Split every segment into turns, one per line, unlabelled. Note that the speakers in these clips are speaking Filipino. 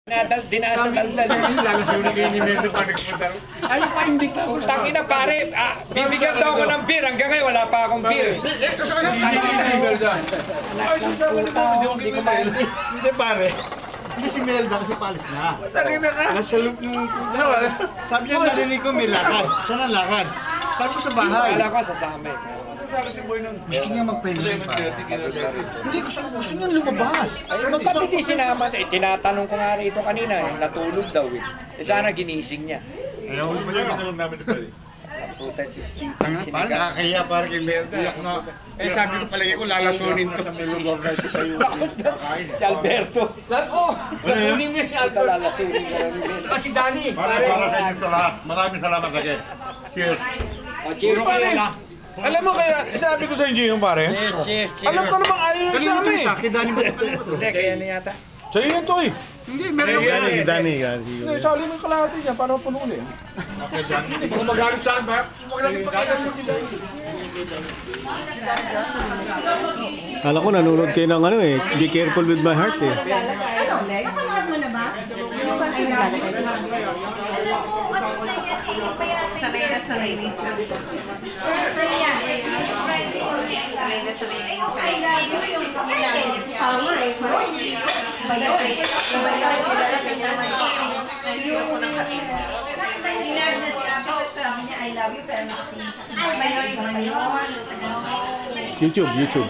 Dinadal-dal.
Lalo siya ulit kayo ni Merdo pa nagpunta.
Ay, pa hindi ka. Tangina pare, bibigyan daw ako ng beer. Hanggang ngayon wala pa akong beer.
Hindi pare. Hindi si Melda kasi palis na.
Tangina ka.
Nasa loop nung... Sabi niya narinig ko may lakad. Saan ang lakad? Sabi ko sa bahay.
Wala ko sasama.
Gusto niya magpahinga pa. Hindi, gusto niya lumabas.
Ay, ba't hindi sinama? Tinatanong ko nga rito kanina, natulog daw eh. Sana ginising niya.
Ayaw ko pa niya naman namin pala.
Puta si Steve.
Parang nakakahiya para kay Melda. Sabi ko palagi ko lalasunin to.
Si si Alberto. Lasunin niya si Alberto. Lalasunin niya rin.
Kasi Danny. Para sa inyo ito lahat. Maraming salamat lagi. Cheers.
Cheers.
Alam mo kaya, sabi ko sa inyo yung pare.
Cheers.
Alam ko namang ayaw yung sa amin.
Kay Danny mo.
Hindi, kaya na yata.
Sa'yo yan to eh.
Hindi, meron ka
Kay Danny. Hindi, sali mo yung kalahati dyan. Paano puno ulit?
Okay, Danny. Hindi ko magalit saan ba? Huwag lang ipakita mo si Danny.
Kala ko nanonood kayo ng ano eh, Be Careful With My Heart eh.
Napanood mo na ba? Yung ba ay naglalagay? Alam mo, ano na yan eh, sanay na sanay ni Thursday yan, Friday or sanay na sanay ni I love you yung nilalagay niya si Alma eh. Bayaw eh. Bayaw, nilalagay niya naman yung nilalagay na si Alma, sabi niya I love you pero nakatingin siya. Ay, bayaw yung bayaw.
YouTube. YouTube.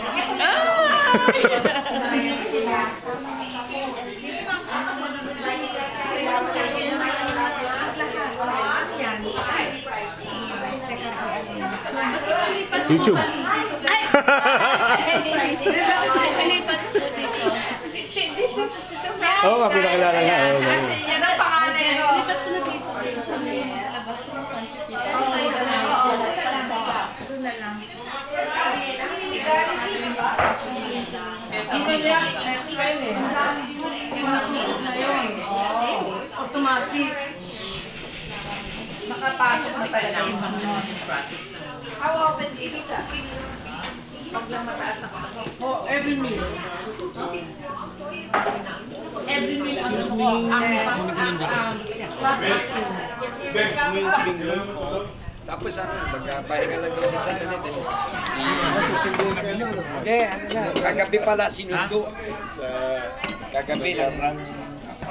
Oo nga, pinakilala nga.
Yan ang pangalan ko. Dito sa may labas ko ng concept nito. Doon na lang. Ito niya, next time eh. Matusok na yun. Automatic. Makapasok na talaga yung process. How often do you eat that? Pag lang mataas ako.
Oh, every meal. Every meal ano ko,
Tapos ano, magpahinga lang daw si Satanet eh. Hindi, ano na, kagabi pala sinundo. Kagabi na.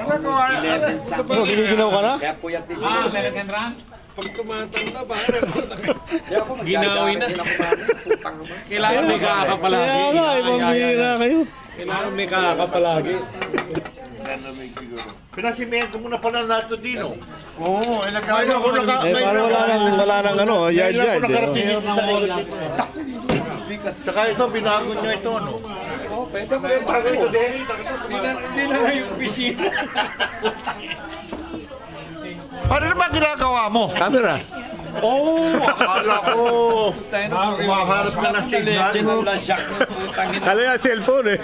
Ano ko?
11 sa
Oh, giniginaw ka na?
Kaya puyat din sinundo.
Second round? Pag tumatanda, parang
Ginawi na.
Kailangan may kaka palagi.
Kaya nga, ibang bihira kayo.
Kailangan may kaka palagi.
Pinasimento mo na pala nato Dino.
Oo,
Ay, ako
Parang wala nang ano, yard.
nakarating sa likod. Tsaka ito, binago niya ito, ano?
Oo, pwede mo
Yung bago ito din.
Hindi na lang yung piscina.
Ano naman ginagawa mo?
Camera.
Akala ko.
Tayo na
Maharap ka na signal.
Legend ng lasyak ng putang ina.
Kala yung cellphone eh.